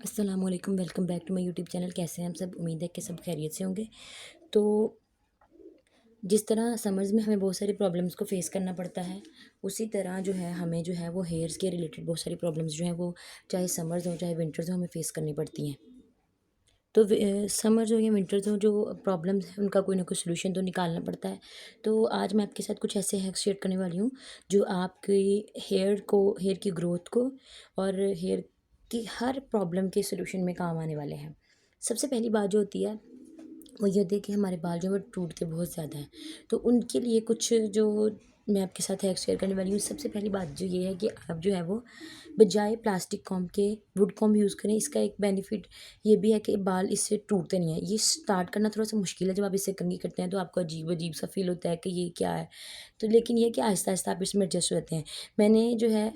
अस्सलाम वालेकुम, welcome back to my YouTube channel. कैसे हैं हम सब? उम्मीद है कि सब खैरियत से होंगे। तो जिस तरह समर्स में हमें बहुत सारी प्रॉब्लम्स को फेस करना पड़ता है, उसी तरह जो है हमें जो है वो हेयर्स के रिलेटेड बहुत सारी प्रॉब्लम्स जो हैं वो चाहे समर्स हो चाहे विंटर्स हो हमें फेस करनी पड़ती हैं। तो समर्स हो या विंटर्स हो, जो प्रॉब्लम्स हैं उनका कोई ना कोई सोल्यूशन तो निकालना पड़ता है। तो आज मैं आपके साथ कुछ ऐसे हैक्स शेयर करने वाली हूँ जो आपकी हेयर की ग्रोथ को और हेयर की हर प्रॉब्लम के सोल्यूशन में काम आने वाले हैं। सबसे पहली बात जो होती है वो ये होती है कि हमारे बाल जो है वो टूटते बहुत ज़्यादा हैं। तो उनके लिए कुछ जो मैं आपके साथ हैक्स शेयर करने वाली हूँ। सबसे पहली बात जो ये है कि आप जो है वो बजाय प्लास्टिक कॉम्ब के वुड कॉम्ब यूज़ करें। इसका एक बेनिफिट ये भी है कि बाल इससे टूटते नहीं हैं। ये स्टार्ट करना थोड़ा सा मुश्किल है, जब आप इससे कंघी करते हैं तो आपको अजीब अजीब सा फील होता है कि ये क्या है। तो लेकिन ये है कि आहिस्ता आहिस्ता आप इसमें एडजस्ट हो जाते हैं।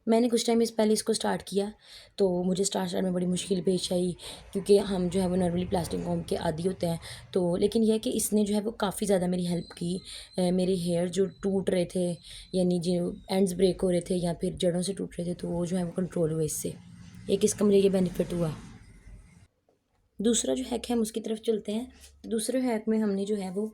मैंने कुछ टाइम इस पहले इसको स्टार्ट किया, तो मुझे स्टार्ट में बड़ी मुश्किल पेश आई, क्योंकि हम जो है वो नॉर्मली प्लास्टिक कॉम्ब के आदी होते हैं। तो लेकिन यह है कि इसने जो है वो काफ़ी ज़्यादा मेरी हेल्प की। मेरे हेयर जो टूट रहे थे, यानी जो एंड्स ब्रेक हो रहे थे या फिर जड़ों से टूट रहे थे, तो वो जो है वो कंट्रोल हुए इससे। एक इसका मुझे ये बेनिफिट हुआ। दूसरा जो हैक है हम उसकी तरफ चलते हैं। दूसरे हैक में हमने जो है वो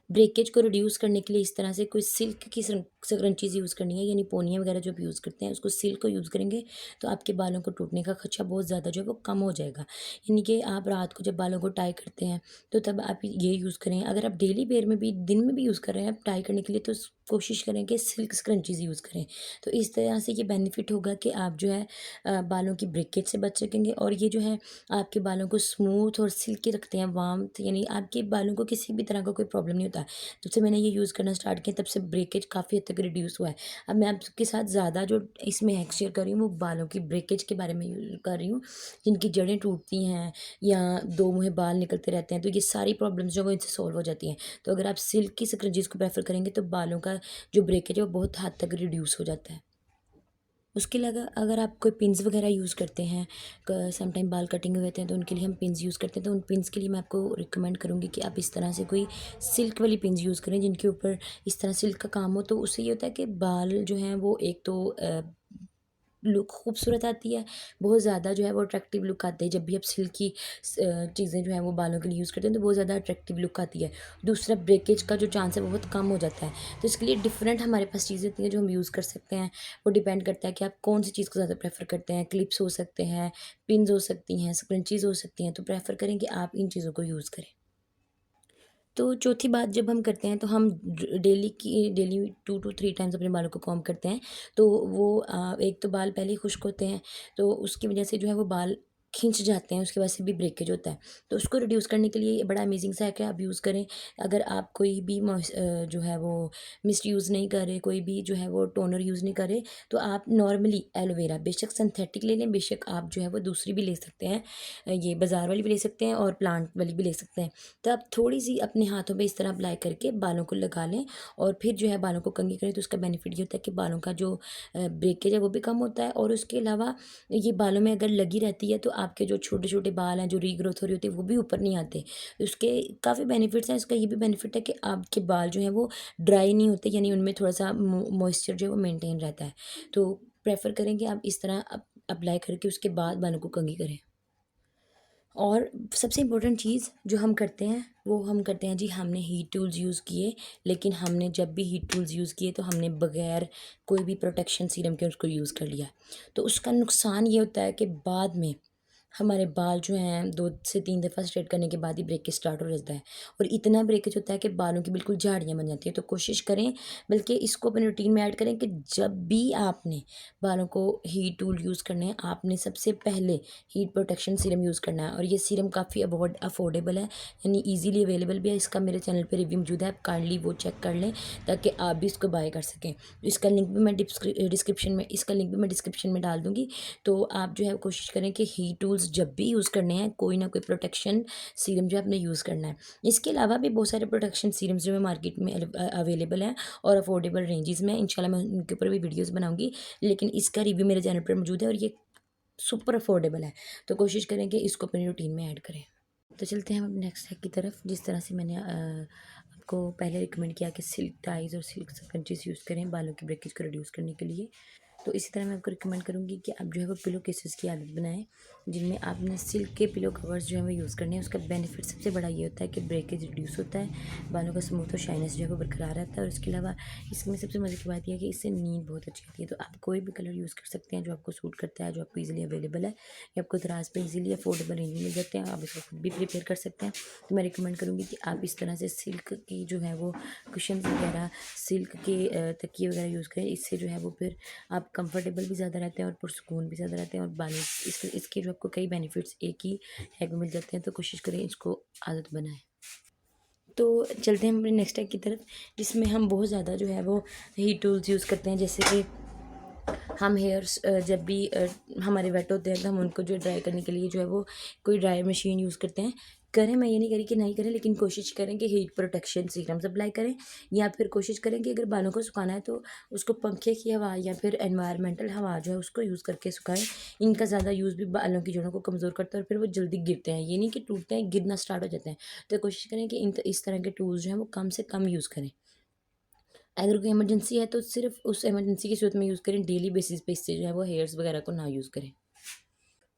ब्रेकेज को रिड्यूस करने के लिए इस तरह से कोई सिल्क की स्क्रंचीज़ यूज़ करनी है, यानी पोनियाँ वगैरह जो आप यूज़ करते हैं उसको सिल्क को यूज़ करेंगे तो आपके बालों को टूटने का खदशा बहुत ज़्यादा जो है वो कम हो जाएगा। यानी कि आप रात को जब बालों को टाई करते हैं तो तब आप ये यूज़ करें। अगर आप डेली वेयर में भी दिन में भी यूज़ कर रहे हैं आप टाई करने के लिए, तो कोशिश करें कि सिल्क स्क्रंचीज़ यूज़ करें। तो इस तरह से ये बेनिफिट होगा कि आप जो है बालों की ब्रेकेज से बच सकेंगे, और ये जो है आपके बालों को स्मूथ और सिल्की रखते हैं, वार्मथ, यानी आपके बालों को किसी भी तरह का कोई प्रॉब्लम नहीं होता है। जब से मैंने ये यूज़ करना स्टार्ट किया तब से ब्रेकेज काफ़ी हद तक रिड्यूस हुआ है। अब मैं आपके साथ ज़्यादा जो इसमें हैक शेयर कर रही हूँ वो बालों की ब्रेकेज के बारे में कर रही हूँ, जिनकी जड़ें टूटती हैं या दो मुँहे बाल निकलते रहते हैं, तो ये सारी प्रॉब्लम्स जो है वो इनसे सॉल्व हो जाती हैं। तो अगर आप सिल्क की स्क्रंचीज़ को प्रेफर करेंगे तो बालों का जो ब्रेकेज है वो बहुत हद तक रिड्यूस हो जाता है। उसके अलावा अगर आप कोई पिन्स वगैरह यूज़ करते हैं, समटाइम बाल कटिंग हुए हैं तो उनके लिए हम पिन्स यूज़ करते हैं, तो उन पिन्स के लिए मैं आपको रिकमेंड करूँगी कि आप इस तरह से कोई सिल्क वाली पिन्स यूज़ करें जिनके ऊपर इस तरह सिल्क का काम हो। तो उससे ये होता है कि बाल जो हैं वो एक तो लुक खूबसूरत आती है, बहुत ज़्यादा जो है वो अट्रैक्टिव लुक आती है। जब भी आप सिल्की चीज़ें जो हैं वो बालों के लिए यूज़ करते हैं तो बहुत ज़्यादा अट्रैक्टिव लुक आती है। दूसरा, ब्रेकेज का जो चांस है वो बहुत कम हो जाता है। तो इसके लिए डिफरेंट हमारे पास चीज़ें होती हैं जो हम यूज़ कर सकते हैं। वो डिपेंड करता है कि आप कौन सी चीज़ को ज़्यादा प्रेफर करते हैं। क्लिप्स हो सकते हैं, पिन्स हो सकती हैं, स्क्रंचीज़ हो सकती हैं, तो प्रेफर करें कि आप इन चीज़ों को यूज़ करें। तो चौथी बात जब हम करते हैं तो हम डेली 2 टू 3 टाइम्स अपने बालों को कॉम्ब करते हैं। तो वो एक तो बाल पहले ही खुश्क होते हैं, तो उसकी वजह से जो है वो बाल खिंच जाते हैं, उसकी वजह से भी ब्रेकेज होता है। तो उसको रिड्यूस करने के लिए ये बड़ा अमेजिंग सा है कि आप यूज़ करें। अगर आप कोई भी जो है वो मिस्ट यूज़ नहीं कर रहे, कोई भी जो है वो टोनर यूज़ नहीं कर रहे, तो आप नॉर्मली एलोवेरा, बेशक सिंथेटिक ले लें, बेशक आप जो है वो दूसरी भी ले सकते हैं। ये बाज़ार वाली भी ले सकते हैं और प्लांट वाली भी ले सकते हैं। तो आप थोड़ी-सी अपने हाथों पे इस तरह अप्लाई करके बालों को लगा लें और फिर जो है बालों को कंघी करें, तो उसका बेनिफिट ये होता है कि बालों का जो ब्रेकेज है वो भी कम होता है, और उसके अलावा ये बालों में अगर लगी रहती है तो आपके जो छोटे-छोटे बाल हैं, जो रीग्रोथ हो रही होती है, वो भी ऊपर नहीं आते। उसके काफ़ी बेनिफिट्स हैं। इसका ये भी बेनिफिट है कि आपके बाल जो हैं वो ड्राई नहीं होते, यानी उनमें थोड़ा-सा मॉइस्चर जो है वो मेंटेन रहता है। तो प्रेफ़र करें कि आप इस तरह अप्लाई करके उसके बाद बालों को कंघी करें। और सबसे इम्पोर्टेंट चीज़ जो हम करते हैं वो हम करते हैं जी, हमने हीट टूल्स यूज़ किए, लेकिन हमने जब भी हीट टूल्स यूज़ किए तो हमने बगैर कोई भी प्रोटेक्शन सीरम के उसको यूज़ कर लिया। तो उसका नुकसान ये होता है कि बाद में हमारे बाल जो हैं 2 से 3 दफ़ा स्ट्रेट करने के बाद ही ब्रेकेज स्टार्ट हो जाता है, और इतना ब्रेकेज होता है कि बालों की बिल्कुल झाड़ियाँ बन जाती हैं। तो कोशिश करें, बल्कि इसको अपने रूटीन में ऐड करें कि जब भी आपने बालों को हीट टूल यूज़ करने हैं, आपने सबसे पहले हीट प्रोटेक्शन सीरम यूज़ करना है। और ये सीरम काफ़ी अफोर्डेबल है, यानी ईज़िली अवेलेबल भी है। इसका मेरे चैनल पे रिव्यू मौजूद है, आप काइंडली वो चेक कर लें ताकि आप भी इसको बाय कर सकें। इसका लिंक भी मैं डिस्क्रिप्शन में डाल दूँगी। तो आप जो है कोशिश करें कि हीट टूल्स जब भी यूज़ करने हैं, कोई ना कोई प्रोटेक्शन सीरम जो है आपने यूज़ करना है। इसके अलावा भी बहुत सारे प्रोटेक्शन सीरम्स जो है मार्केट में अवेलेबल हैं और अफोर्डेबल रेंजेस में। इंशाल्लाह मैं उनके ऊपर भी वीडियोज़ बनाऊँगी, लेकिन इसका रिव्यू मेरे चैनल पर मौजूद है और ये सुपर अफोर्डेबल है। तो कोशिश करें कि इसको अपनी रूटीन में ऐड करें। तो चलते हैं हम अब नेक्स्ट हैक की तरफ। जिस तरह से मैंने आपको पहले रिकमेंड किया कि सिल्क टाइज़ और सिल्क स्पंजेस यूज़ करें बालों की ब्रेकेज को रिड्यूस करने के लिए। तो इसी तरह मैं आपको रिकमेंड करूँगी कि आप जो है वो पिलो केसेस की आदत बनाएं, जिनमें आपने सिल्क के पिलो कवर्स जो है वो यूज़ करने हैं। उसका बेनिफिट सबसे बड़ा ये होता है कि ब्रेकेज रिड्यूस होता है, बालों का स्मूथ और शाइनेस जो है वो बरकरार रहता है। और इसके अलावा इसमें सबसे मज़े की बात यह है कि इससे नींद बहुत अच्छी आती है। तो आप कोई भी कलर यूज़ कर सकते हैं जो आपको सूट करता है, जो आपको ईजिली अवेलेबल है, या आपको दराज पे ईजिली अफोर्डेबल रेंज में मिल जाते हैं। आप इसको खुद भी प्रिपेयर कर सकते हैं। तो मैं रिकमेंड करूँगी कि आप इस तरह से सिल्क की जो है वो कुशन वगैरह, सिल्क के तकिए वगैरह यूज़ करें। इससे जो है वो फिर आप कंफर्टेबल भी ज़्यादा रहते हैं और पुरसुकून भी ज़्यादा रहते हैं, और बालों इसके जो आपको कई बेनिफिट्स एक ही हैक में मिल जाते हैं। तो कोशिश करें इसको आदत बनाएं। तो चलते हैं हम अपने नेक्स्ट हैक की तरफ, जिसमें हम बहुत ज़्यादा जो है वो हीट टूल्स यूज़ करते हैं। जैसे कि हम हेयर्स जब भी हमारे वेट होते हैं तो हम उनको जो ड्राई करने के लिए जो है वो कोई ड्राई मशीन यूज़ करते हैं। करें, मैं ये नहीं कह रही कि नहीं करें, लेकिन कोशिश करें कि हीट प्रोटेक्शन सीरम्स अप्लाई करें, या फिर कोशिश करें कि अगर बालों को सुखाना है तो उसको पंखे की हवा या फिर एनवायरमेंटल हवा जो है उसको यूज़ करके सुखाएं। इनका ज़्यादा यूज़ भी बालों की जड़ों को कमज़ोर करता है और फिर वो जल्दी गिरते हैं। ये नहीं कि टूटते हैं, गिरना स्टार्ट हो जाते हैं। तो कोशिश करें कि इस तरह के टूल्स जो हैं वो कम से कम यूज़ करें। अगर कोई इमरजेंसी है तो सिर्फ उस इमरजेंसी की सूरत में यूज़ करें, डेली बेसिस पे इससे जो है वो हेयर्स वगैरह को ना यूज़ करें।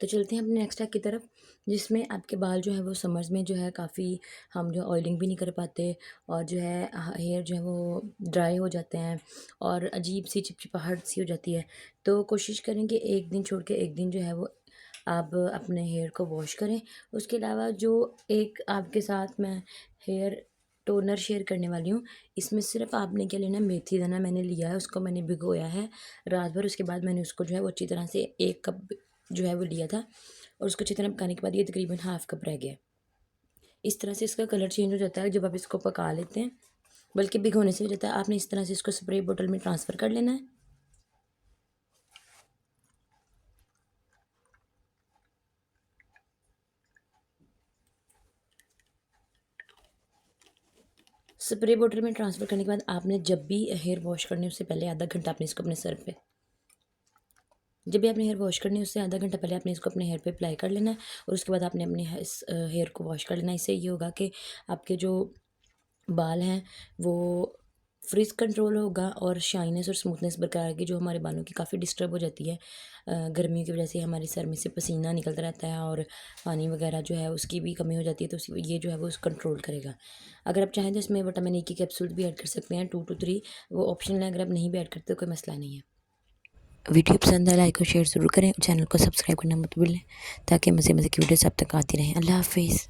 तो चलते हैं अपने नेक्स्ट हैक की तरफ, जिसमें आपके बाल जो है वो समर्स में जो है काफ़ी हम जो ऑयलिंग भी नहीं कर पाते, और जो है हेयर जो है वो ड्राई हो जाते हैं और अजीब सी चिपचिपाहट सी हो जाती है। तो कोशिश करें कि एक दिन छोड़ के एक दिन जो है वो आप अपने हेयर को वॉश करें। उसके अलावा जो एक आपके साथ मैं हेयर टोनर शेयर करने वाली हूँ, इसमें सिर्फ आपने क्या लेना है, मेथी दाना मैंने लिया है, उसको मैंने भिगोया है रात भर। उसके बाद मैंने उसको जो है वो अच्छी तरह से 1 कप जो है वो लिया था, और उसको अच्छी तरह पकाने के बाद ये तकरीबन हाफ़ कप रह गया। इस तरह से इसका कलर चेंज हो जाता है जब आप इसको पका लेते हैं, बल्कि भिगोने से हो जाता है। आपने इस तरह से इसको स्प्रे बोतल में ट्रांसफ़र कर लेना है। स्प्रे बोतल में ट्रांसफ़र करने के बाद आपने जब भी हेयर वॉश करने है उससे पहले आधा घंटा आपने इसको अपने सर पे, जब भी आपने हेयर वॉश करनी है उससे आधा घंटा पहले आपने इसको अपने हेयर पे अप्लाई कर लेना है, और उसके बाद आपने अपने इस हेयर को वॉश कर लेना है। इससे ये होगा कि आपके जो बाल हैं वो फ्रिज कंट्रोल होगा, और शाइनेस और स्मूथनेस बरकरार रहेगी, जो हमारे बालों की काफ़ी डिस्टर्ब हो जाती है। गर्मियों की वजह से हमारे सर में से पसीना निकलता रहता है और पानी वगैरह जो है उसकी भी कमी हो जाती है, तो ये जो है वो कंट्रोल करेगा। अगर आप चाहें तो इसमें विटामिन ई की कैप्सूल भी ऐड कर सकते हैं, 2 to 3, वो ऑप्शनल है। अगर आप नहीं भी ऐड करते तो कोई मसला नहीं है। वीडियो पसंद आए लाइक और शेयर ज़रूर करें, चैनल को सब्सक्राइब करना मत भूलें, ताकि मज़े मज़े की वीडियोस आप तक आती रहें। अल्लाह हाफिज़।